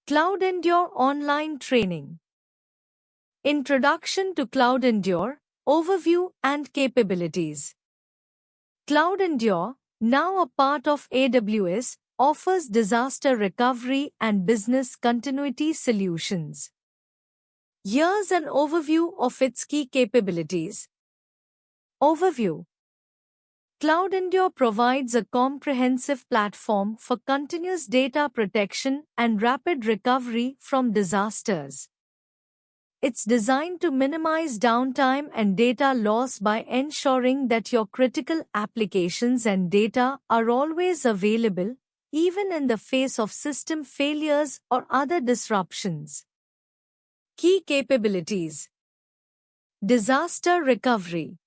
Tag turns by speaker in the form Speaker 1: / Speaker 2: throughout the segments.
Speaker 1: Cloud Endure Online Training. Introduction to Cloud Endure, Overview and Capabilities. Cloud Endure, now a part of AWS, offers disaster recovery and business continuity solutions. Here's an overview of its key capabilities. Overview. Cloud Endure provides a comprehensive platform for continuous data protection and rapid recovery from disasters. It's designed to minimize downtime and data loss by ensuring that your critical applications and data are always available, even in the face of system failures or other disruptions. Key capabilities. Disaster recovery.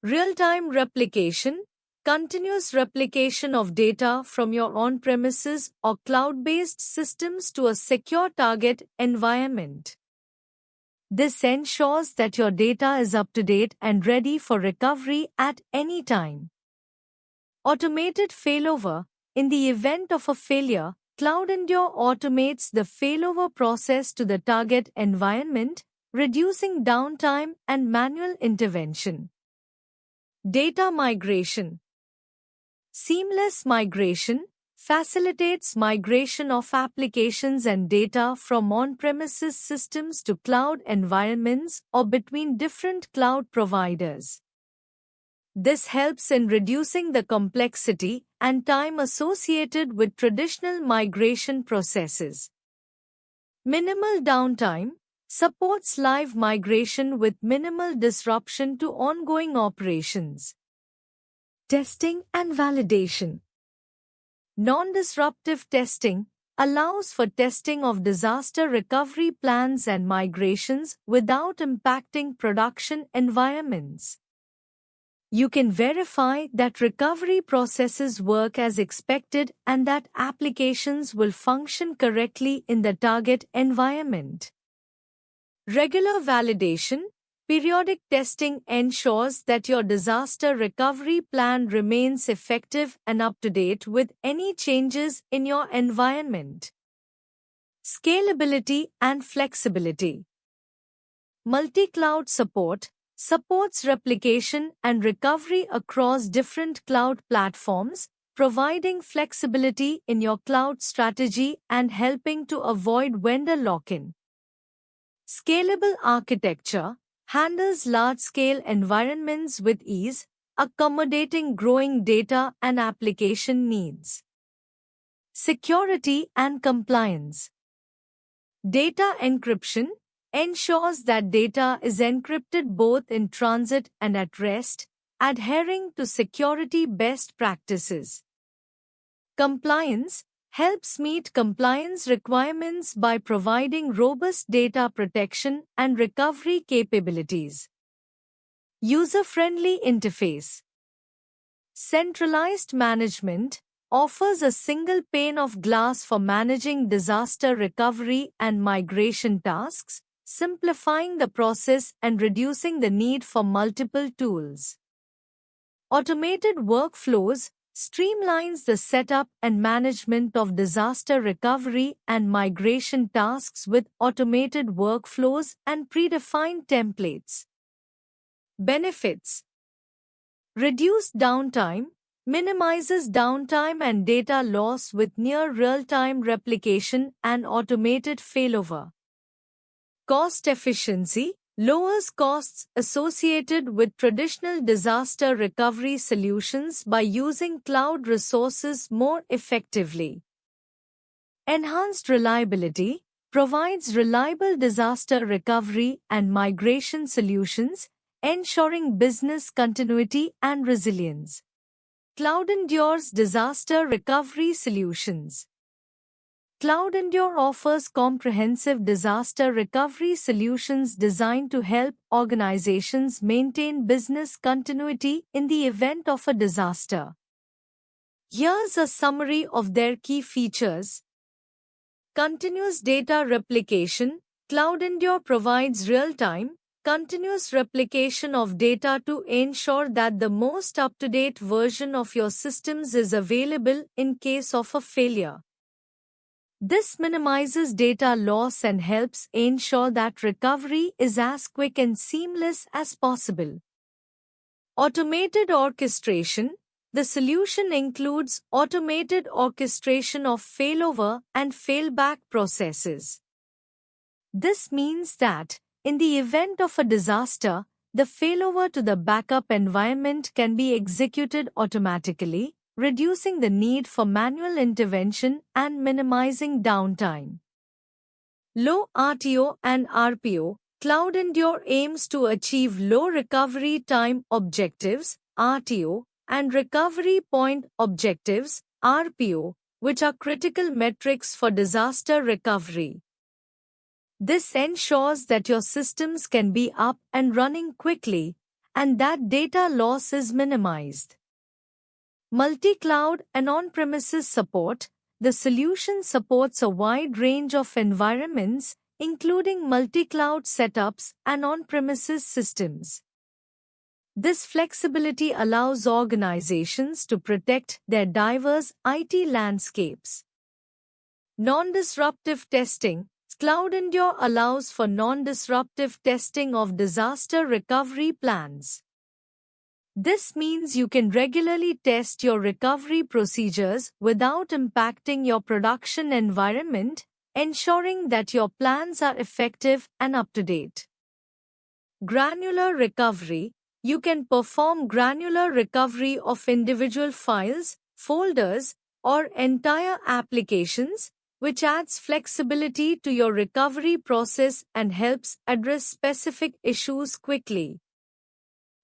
Speaker 1: Real-time replication, continuous replication of data from your on-premises or cloud-based systems to a secure target environment. This ensures that your data is up to date and ready for recovery at any time. Automated failover. In the event of a failure, Cloud Endure automates the failover process to the target environment, reducing downtime and manual intervention. Data migration. Seamless migration facilitates migration of applications and data from on-premises systems to cloud environments or between different cloud providers. This helps in reducing the complexity and time associated with traditional migration processes. Minimal downtime supports live migration with minimal disruption to ongoing operations. Testing and validation. Non-disruptive testing allows for testing of disaster recovery plans and migrations without impacting production environments. You can verify that recovery processes work as expected and that applications will function correctly in the target environment. Regular validation. Periodic testing ensures that your disaster recovery plan remains effective and up to date with any changes in your environment. Scalability and flexibility. Multi-cloud support supports replication and recovery across different cloud platforms, providing flexibility in your cloud strategy and helping to avoid vendor lock-in. Scalable architecture handles large-scale environments with ease, accommodating growing data and application needs. Security and compliance. Data encryption ensures that data is encrypted both in transit and at rest, adhering to security best practices. Compliance helps meet compliance requirements by providing robust data protection and recovery capabilities. User-friendly interface. Centralized management offers a single pane of glass for managing disaster recovery and migration tasks, simplifying the process and reducing the need for multiple tools. Automated workflows streamlines the setup and management of disaster recovery and migration tasks with automated workflows and predefined templates. Benefits. Reduced downtime minimizes downtime and data loss with near real-time replication and automated failover. Cost efficiency lowers costs associated with traditional disaster recovery solutions by using cloud resources more effectively. Enhanced reliability provides reliable disaster recovery and migration solutions, ensuring business continuity and resilience. Cloud Endure's disaster recovery solutions. Cloud Endure offers comprehensive disaster recovery solutions designed to help organizations maintain business continuity in the event of a disaster. Here's a summary of their key features. Continuous data replication. Cloud Endure provides real-time, continuous replication of data to ensure that the most up-to-date version of your systems is available in case of a failure. This minimizes data loss and helps ensure that recovery is as quick and seamless as possible. Automated orchestration. The solution includes automated orchestration of failover and failback processes. This means that, in the event of a disaster, the failover to the backup environment can be executed automatically, reducing the need for manual intervention and minimizing downtime. Low RTO and RPO. Cloud Endure aims to achieve low recovery time objectives, RTO, and recovery point objectives, RPO, which are critical metrics for disaster recovery. This ensures that your systems can be up and running quickly, and that data loss is minimized. Multi-cloud and on-premises support. The solution supports a wide range of environments, including multi-cloud setups and on-premises systems. This flexibility allows organizations to protect their diverse IT landscapes. Non-disruptive testing. Cloud Endure allows for non-disruptive testing of disaster recovery plans. This means you can regularly test your recovery procedures without impacting your production environment, ensuring that your plans are effective and up-to-date. Granular recovery. You can perform granular recovery of individual files, folders, or entire applications, which adds flexibility to your recovery process and helps address specific issues quickly.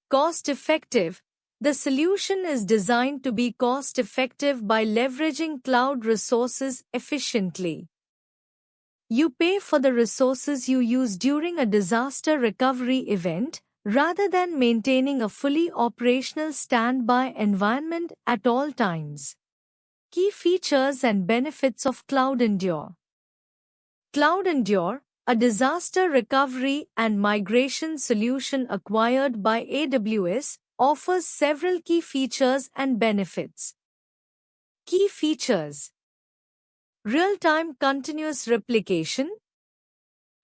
Speaker 1: Cost-effective. The solution is designed to be cost-effective by leveraging cloud resources efficiently. You pay for the resources you use during a disaster recovery event, rather than maintaining a fully operational standby environment at all times. Key features and benefits of Cloud Endure. Cloud Endure, a disaster recovery and migration solution acquired by AWS, offers several key features and benefits. Key features: real-time continuous replication,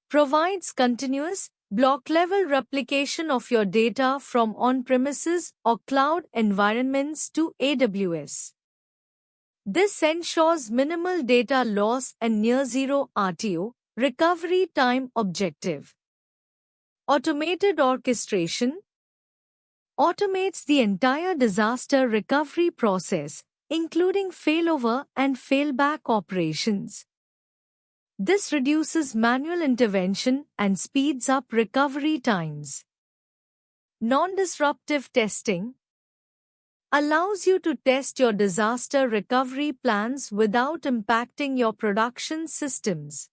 Speaker 1: provides continuous, block-level replication of your data from on-premises or cloud environments to AWS. This ensures minimal data loss and near-zero RTO, recovery time objective. Automated orchestration automates the entire disaster recovery process, including failover and failback operations. This reduces manual intervention and speeds up recovery times. Non-disruptive testing allows you to test your disaster recovery plans without impacting your production systems.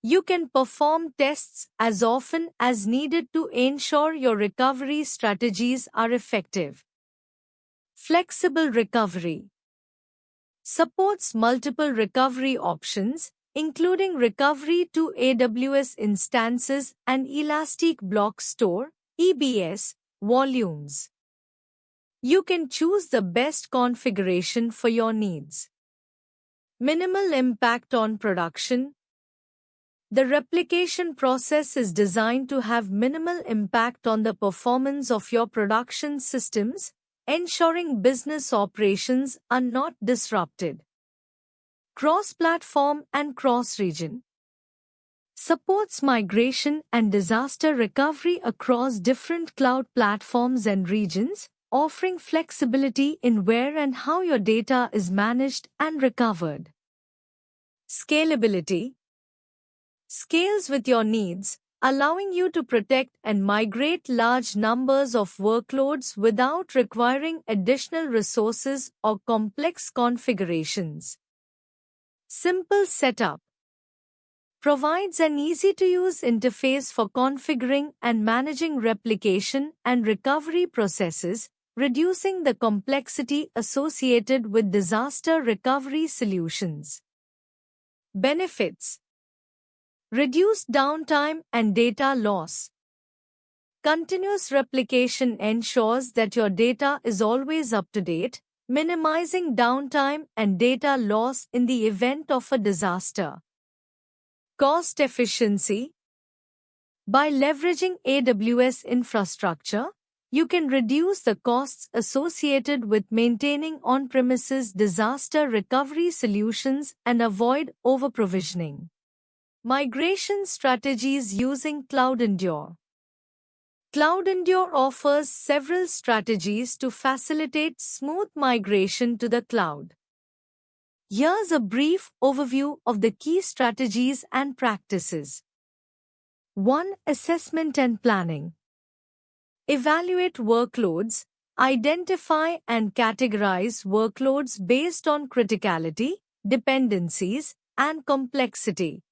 Speaker 1: You can perform tests as often as needed to ensure your recovery strategies are effective. Flexible recovery supports multiple recovery options, including recovery to AWS instances and Elastic Block Store (EBS) volumes. You can choose the best configuration for your needs. Minimal impact on production. The replication process is designed to have minimal impact on the performance of your production systems, ensuring business operations are not disrupted. Cross-platform and cross-region supports migration and disaster recovery across different cloud platforms and regions, offering flexibility in where and how your data is managed and recovered. Scalability scales with your needs, allowing you to protect and migrate large numbers of workloads without requiring additional resources or complex configurations. Simple setup provides an easy-to-use interface for configuring and managing replication and recovery processes, reducing the complexity associated with disaster recovery solutions. Benefits: reduced downtime and data loss. Continuous replication ensures that your data is always up to date, minimizing downtime and data loss in the event of a disaster. Cost efficiency. By leveraging AWS infrastructure, you can reduce the costs associated with maintaining on-premises disaster recovery solutions and avoid over-provisioning. Migration strategies using CloudEndure. CloudEndure offers several strategies to facilitate smooth migration to the cloud. Here's a brief overview of the key strategies and practices. 1. Assessment and planning. Evaluate workloads. Identify and categorize workloads based on criticality, dependencies, and complexity.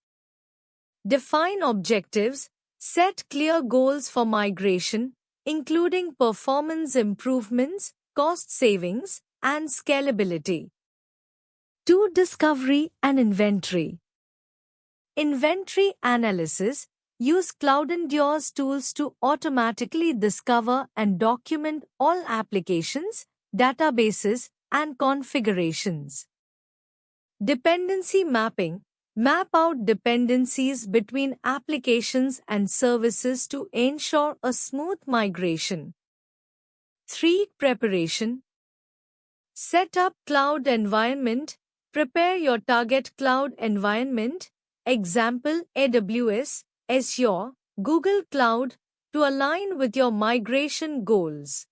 Speaker 1: Define objectives. Set clear goals for migration, including performance improvements, cost savings, and scalability. 2. Discovery and inventory. Inventory analysis. Use CloudEndure's tools to automatically discover and document all applications, databases, and configurations. Dependency mapping. Map out dependencies between applications and services to ensure a smooth migration. 3. Preparation. Set up cloud environment. Prepare your target cloud environment, example AWS, Azure, Google Cloud, to align with your migration goals.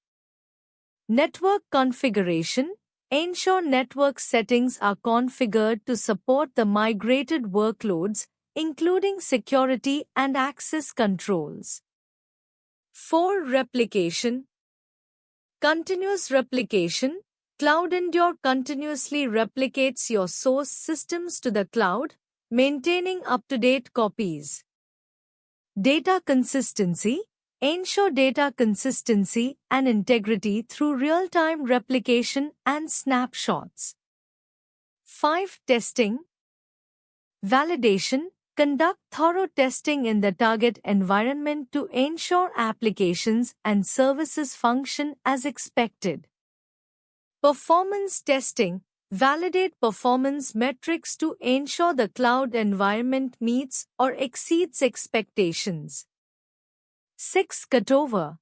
Speaker 1: Network configuration. Ensure network settings are configured to support the migrated workloads, including security and access controls. 4. Replication. Continuous replication. CloudEndure continuously replicates your source systems to the cloud, maintaining up-to-date copies. Data consistency. Ensure data consistency and integrity through real-time replication and snapshots. 5. Testing. Validation. Conduct thorough testing in the target environment to ensure applications and services function as expected. Performance testing. Validate performance metrics to ensure the cloud environment meets or exceeds expectations. 6. Cutover.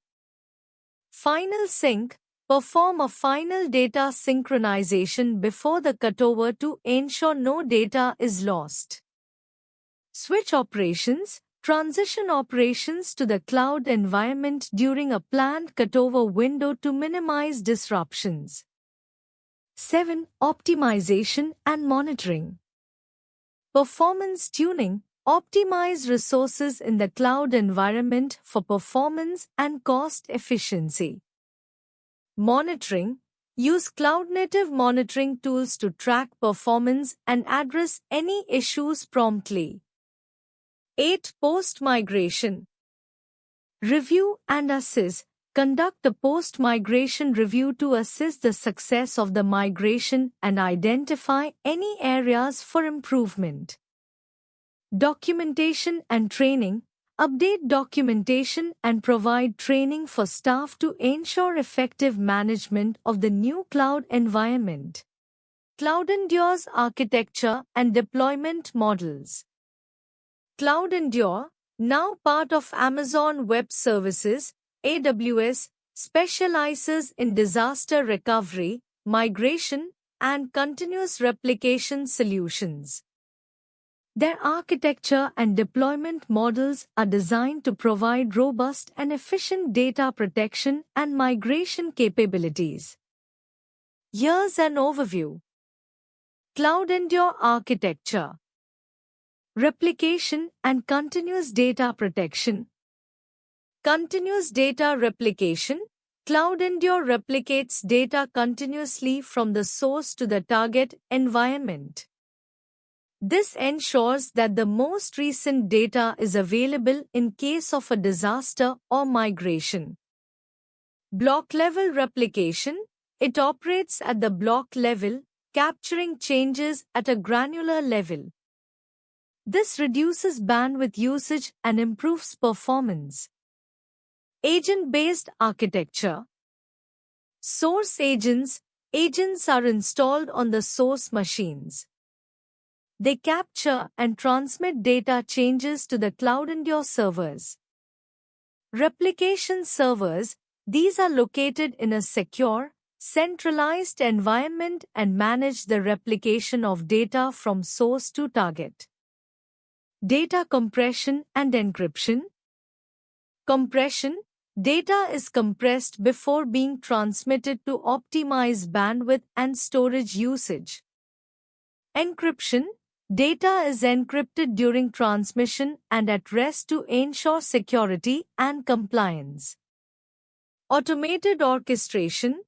Speaker 1: Final sync. Perform a final data synchronization before the cutover to ensure no data is lost. Switch operations. Transition operations to the cloud environment during a planned cutover window to minimize disruptions. 7. Optimization and monitoring. Performance tuning. Optimize resources in the cloud environment for performance and cost efficiency. Monitoring. Use cloud-native monitoring tools to track performance and address any issues promptly. 8. Post-migration. Review and assess. Conduct a post-migration review to assess the success of the migration and identify any areas for improvement. Documentation and training. Update documentation and provide training for staff to ensure effective management of the new cloud environment. CloudEndure's architecture and deployment models. CloudEndure, now part of Amazon Web Services, AWS, specializes in disaster recovery, migration, and continuous replication solutions. Their architecture and deployment models are designed to provide robust and efficient data protection and migration capabilities. Here's an overview. CloudEndure architecture. Replication and continuous data protection. Continuous data replication. CloudEndure replicates data continuously from the source to the target environment. This ensures that the most recent data is available in case of a disaster or migration. Block-level replication. It operates at the block level, capturing changes at a granular level. This reduces bandwidth usage and improves performance. Agent-based architecture. Source agents. Agents are installed on the source machines. They capture and transmit data changes to the CloudEndure servers. Replication servers, these are located in a secure, centralized environment and manage the replication of data from source to target. Data compression and encryption. Compression. Data is compressed before being transmitted to optimize bandwidth and storage usage. Encryption. Data is encrypted during transmission and at rest to ensure security and compliance. Automated orchestration.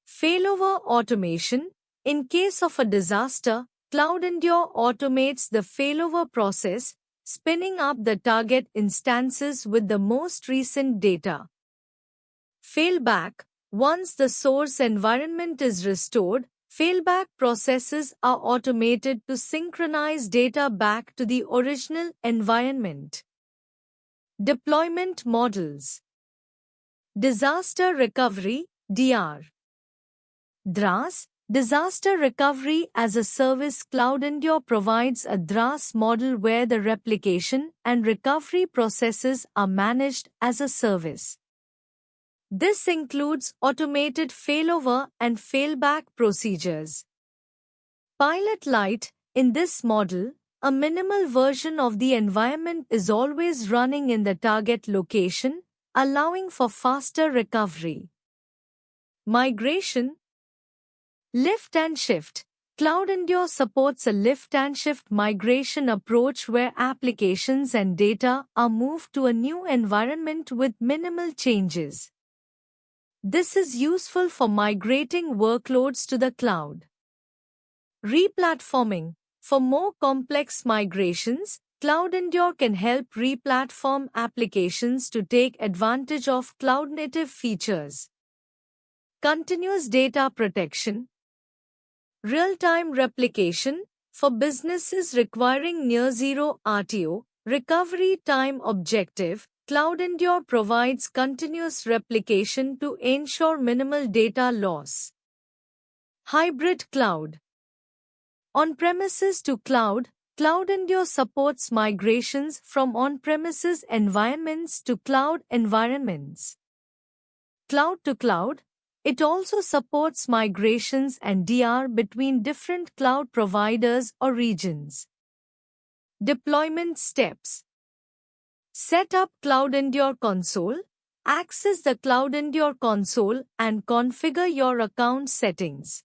Speaker 1: Failover automation. In case of a disaster, CloudEndure automates the failover process, spinning up the target instances with the most recent data. Failback. Once the source environment is restored, failback processes are automated to synchronize data back to the original environment. Deployment models. Disaster recovery, DR. DRaaS, Disaster Recovery as a Service. CloudEndure provides a DRaaS model where the replication and recovery processes are managed as a service. This includes automated failover and failback procedures. Pilot Lite. In this model, a minimal version of the environment is always running in the target location, allowing for faster recovery. Migration. Lift and shift. CloudEndure supports a lift and shift migration approach where applications and data are moved to a new environment with minimal changes. This is useful for migrating workloads to the cloud. Replatforming. For more complex migrations, CloudEndure can help replatform applications to take advantage of cloud-native features. Continuous data protection. Real-time replication. For businesses requiring near-zero RTO, recovery time objective, CloudEndure provides continuous replication to ensure minimal data loss. Hybrid cloud. On-premises to cloud, CloudEndure supports migrations from on-premises environments to cloud environments. Cloud to cloud. It also supports migrations and DR between different cloud providers or regions. Deployment steps. Set up CloudEndure console. Access the CloudEndure console and configure your account settings.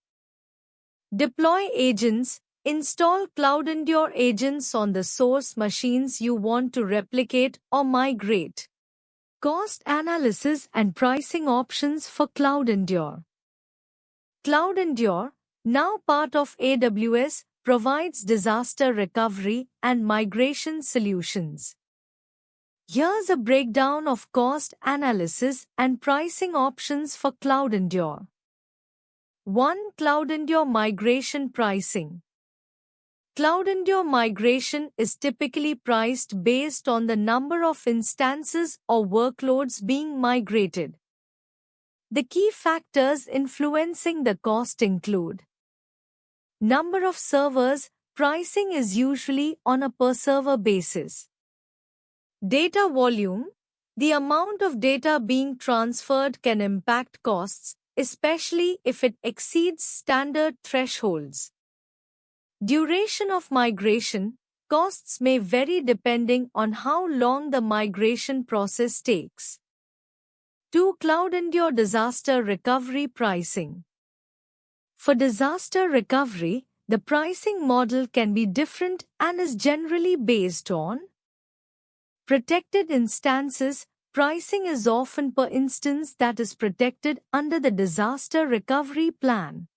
Speaker 1: Deploy agents. Install CloudEndure agents on the source machines you want to replicate or migrate. Cost analysis and pricing options for CloudEndure. CloudEndure, now part of AWS, provides disaster recovery and migration solutions. Here's a breakdown of cost analysis and pricing options for CloudEndure. 1. CloudEndure migration pricing. CloudEndure migration is typically priced based on the number of instances or workloads being migrated. The key factors influencing the cost include number of servers. Pricing is usually on a per-server basis. Data volume. The amount of data being transferred can impact costs, especially if it exceeds standard thresholds. Duration of migration. Costs may vary depending on how long the migration process takes. 2. CloudEndure disaster recovery pricing. For disaster recovery, the pricing model can be different and is generally based on protected instances. Pricing is often per instance that is protected under the disaster recovery plan.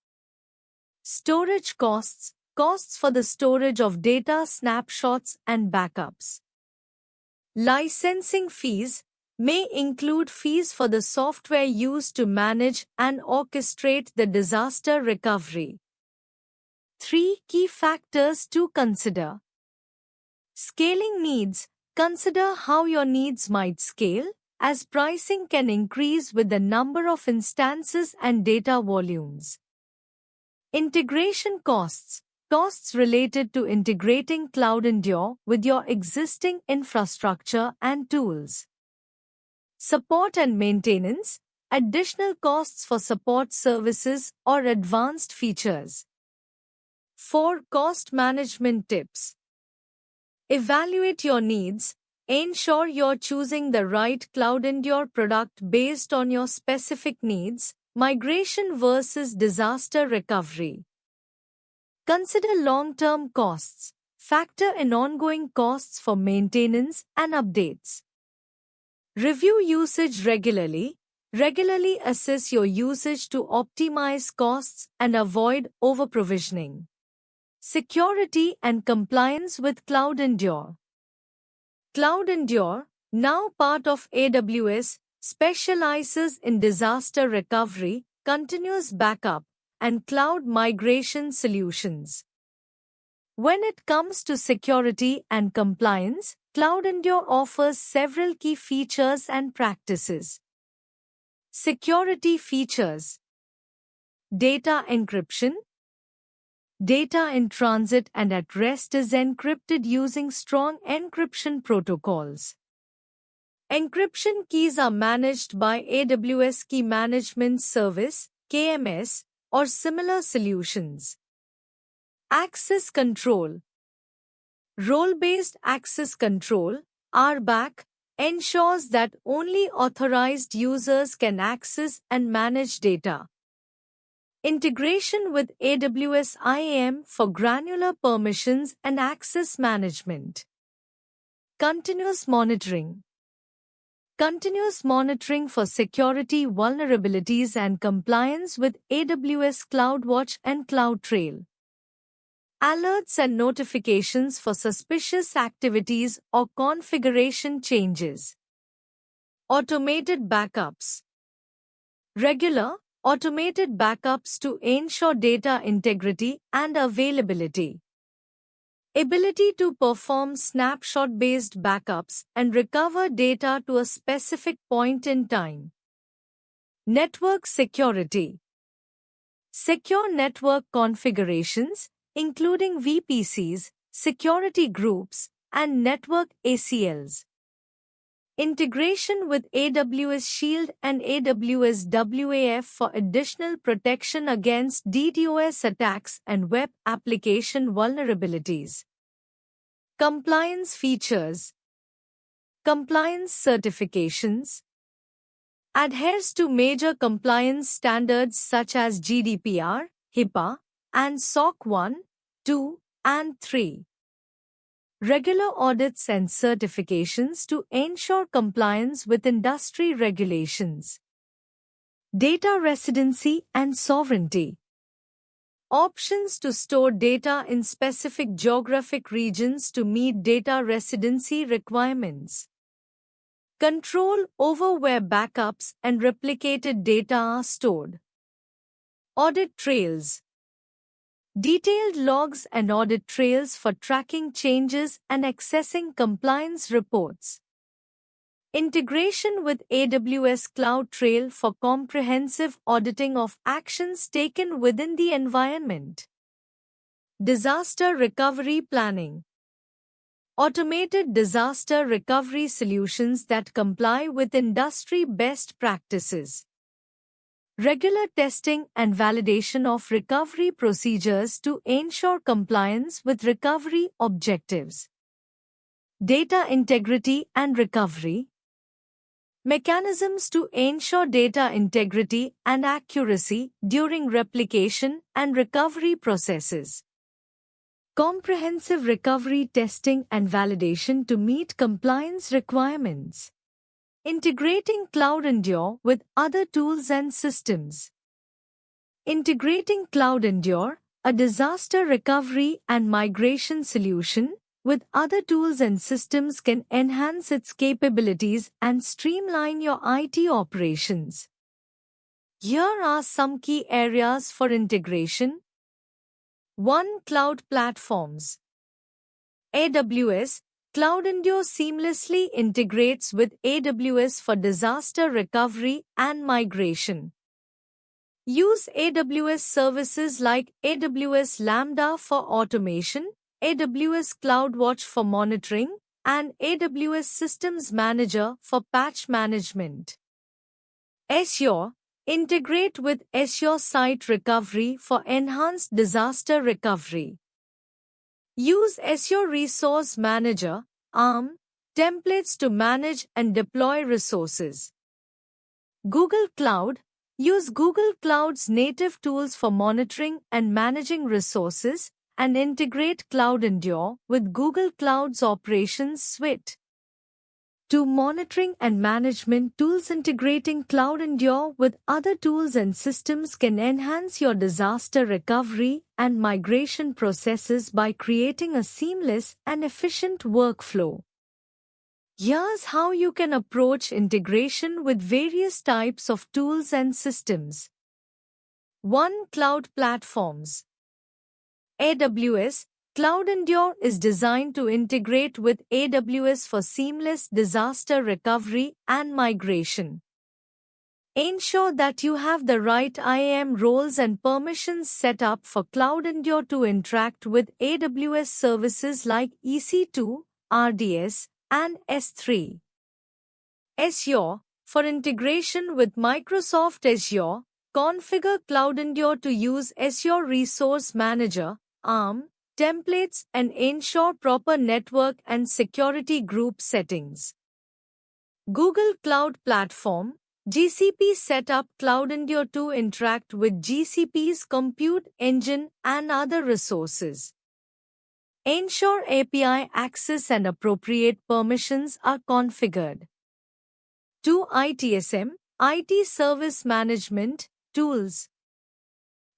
Speaker 1: Storage costs. Costs for the storage of data snapshots and backups. Licensing fees may include fees for the software used to manage and orchestrate the disaster recovery. 3. Key factors to consider. Scaling needs. Consider how your needs might scale. as pricing can increase with the number of instances and data volumes. Integration costs. Costs related to integrating Cloud Endure with your existing infrastructure and tools. Support and maintenance. Additional costs for support services or advanced features. 4. Cost management tips. Evaluate your needs. Ensure you're choosing the right Cloud Endure product based on your specific needs. Migration versus disaster recovery. Consider long-term costs. Factor in ongoing costs for maintenance and updates. Review usage regularly. Regularly assess your usage to optimize costs and avoid over-provisioning. Security and compliance with Cloud Endure. Cloud Endure, now part of AWS, specializes in disaster recovery, continuous backup, and cloud migration solutions. When it comes to security and compliance, Cloud Endure offers several key features and practices. Security features. Data encryption. Data in transit and at rest is encrypted using strong encryption protocols. Encryption keys are managed by AWS Key Management Service, KMS, or similar solutions. Access control. Role-based access control, RBAC, ensures that only authorized users can access and manage data. Integration with AWS IAM for granular permissions and access management. Continuous monitoring. Continuous monitoring for security vulnerabilities and compliance with AWS CloudWatch and CloudTrail. Alerts and notifications for suspicious activities or configuration changes. Automated backups. Regular, automated backups to ensure data integrity and availability. Ability to perform snapshot-based backups and recover data to a specific point in time. Network security. Secure network configurations, including VPCs, security groups, and network ACLs. Integration with AWS Shield and AWS WAF for additional protection against DDoS attacks and web application vulnerabilities. Compliance features. Compliance certifications. Adheres to major compliance standards such as GDPR, HIPAA, and SOC 1, 2, and 3. Regular audits and certifications to ensure compliance with industry regulations. Data residency and sovereignty. Options to store data in specific geographic regions to meet data residency requirements. Control over where backups and replicated data are stored. Audit trails. Detailed logs and audit trails for tracking changes and accessing compliance reports. Integration with AWS CloudTrail for comprehensive auditing of actions taken within the environment. Disaster recovery planning. Automated disaster recovery solutions that comply with industry best practices. Regular testing and validation of recovery procedures to ensure compliance with recovery objectives. Data integrity and recovery. Mechanisms to ensure data integrity and accuracy during replication and recovery processes. Comprehensive recovery testing and validation to meet compliance requirements. Integrating Cloud Endure with other tools and systems. Integrating Cloud Endure, a disaster recovery and migration solution, with other tools and systems can enhance its capabilities and streamline your IT operations. Here are some key areas for integration. 1. Cloud platforms. AWS, Cloud Endure seamlessly integrates with AWS for disaster recovery and migration. Use AWS services like AWS Lambda for automation, AWS CloudWatch for monitoring, and AWS Systems Manager for patch management. Azure. Integrate with Azure Site Recovery for enhanced disaster recovery. Use Azure Resource Manager (ARM) templates to manage and deploy resources. Google Cloud. Use Google Cloud's native tools for monitoring and managing resources, and integrate Cloud Endure with Google Cloud's Operations Suite. To monitoring and management tools, integrating Cloud Endure with other tools and systems can enhance your disaster recovery and migration processes by creating a seamless and efficient workflow. Here's how you can approach integration with various types of tools and systems. 1. Cloud platforms. AWS. Cloud Endure is designed to integrate with AWS for seamless disaster recovery and migration. Ensure that you have the right IAM roles and permissions set up for Cloud Endure to interact with AWS services like EC2, RDS, and S3. Azure. For integration with Microsoft Azure, configure Cloud Endure to use Azure Resource Manager (ARM) templates and ensure proper network and security group settings. Google Cloud Platform (GCP). Set up Cloud Endure to interact with GCP's compute engine and other resources. Ensure API access and appropriate permissions are configured. 2. ITSM, IT Service Management Tools.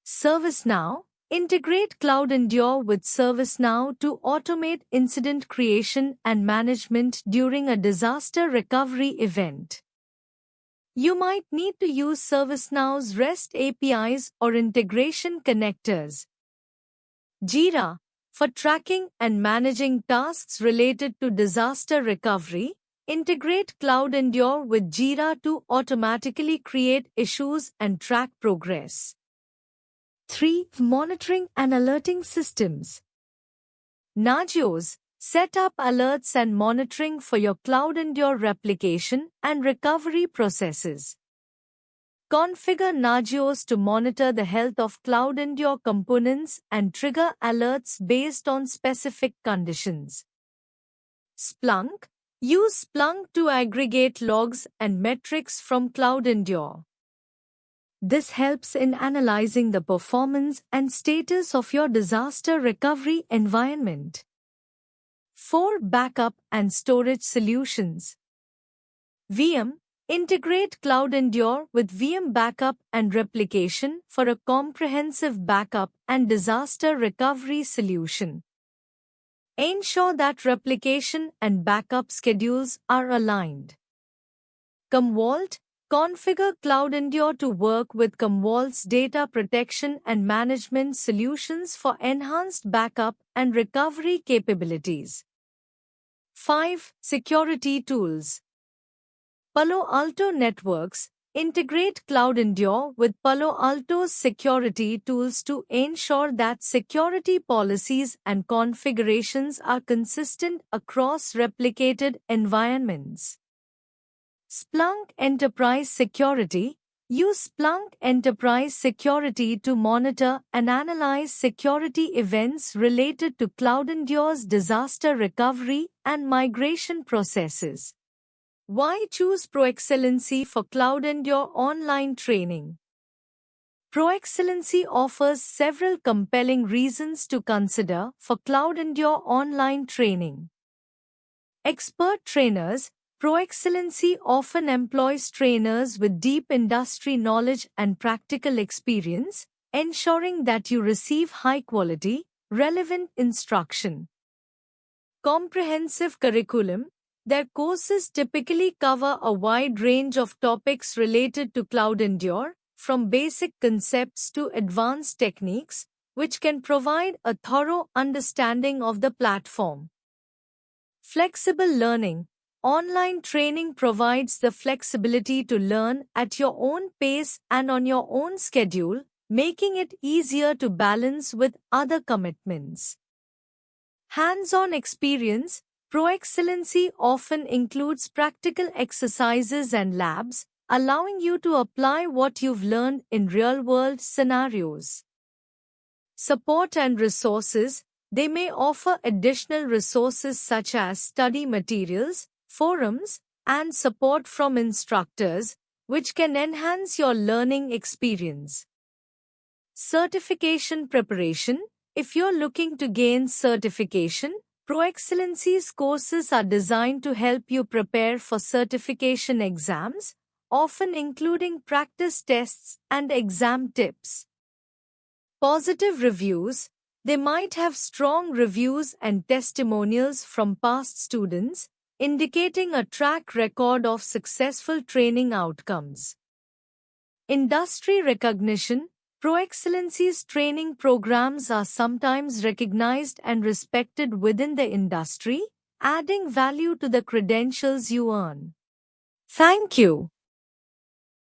Speaker 1: ServiceNow. Integrate Cloud Endure with ServiceNow to automate incident creation and management during a disaster recovery event. You might need to use ServiceNow's REST APIs or integration connectors. Jira. For tracking and managing tasks related to disaster recovery, integrate Cloud Endure with Jira to automatically create issues and track progress. 3. Monitoring and alerting systems. Nagios. Set up alerts and monitoring for your Cloud Endure replication and recovery processes. Configure Nagios to monitor the health of Cloud Endure components and trigger alerts based on specific conditions. Splunk. Use Splunk to aggregate logs and metrics from Cloud Endure. This helps in analyzing the performance and status of your disaster recovery environment. 4. Backup and storage solutions. VM. Integrate Cloud Endure with VM backup and replication for a comprehensive backup and disaster recovery solution. Ensure that replication and backup schedules are aligned. Commvault. Configure Cloud Endure to work with Commvault's data protection and management solutions for enhanced backup and recovery capabilities. 5. Security tools. Palo Alto Networks. Integrate Cloud Endure with Palo Alto's security tools to ensure that security policies and configurations are consistent across replicated environments. Splunk Enterprise Security. Use Splunk Enterprise Security to monitor and analyze security events related to Cloud Endure's disaster recovery and migration processes. Why choose ProExcellency for Cloud Endure online training? ProExcellency offers several compelling reasons to consider for Cloud Endure online training. Expert trainers. ProExcellency often employs trainers with deep industry knowledge and practical experience, ensuring that you receive high-quality, relevant instruction. Comprehensive curriculum. Their courses typically cover a wide range of topics related to Cloud Endure, from basic concepts to advanced techniques, which can provide a thorough understanding of the platform. Flexible learning. Online training provides the flexibility to learn at your own pace and on your own schedule, making it easier to balance with other commitments. Hands-on experience. Pro-excellency often includes practical exercises and labs, allowing you to apply what you've learned in real-world scenarios. Support and resources. They may offer additional resources such as study materials, forums, and support from instructors, which can enhance your learning experience. Certification preparation. If you're looking to gain certification, Pro-excellency's courses are designed to help you prepare for certification exams, often including practice tests and exam tips. Positive reviews. They might have strong reviews and testimonials from past students, indicating a track record of successful training outcomes. Industry recognition. Pro-excellency's training programs are sometimes recognized and respected within the industry, adding value to the credentials you earn. Thank you.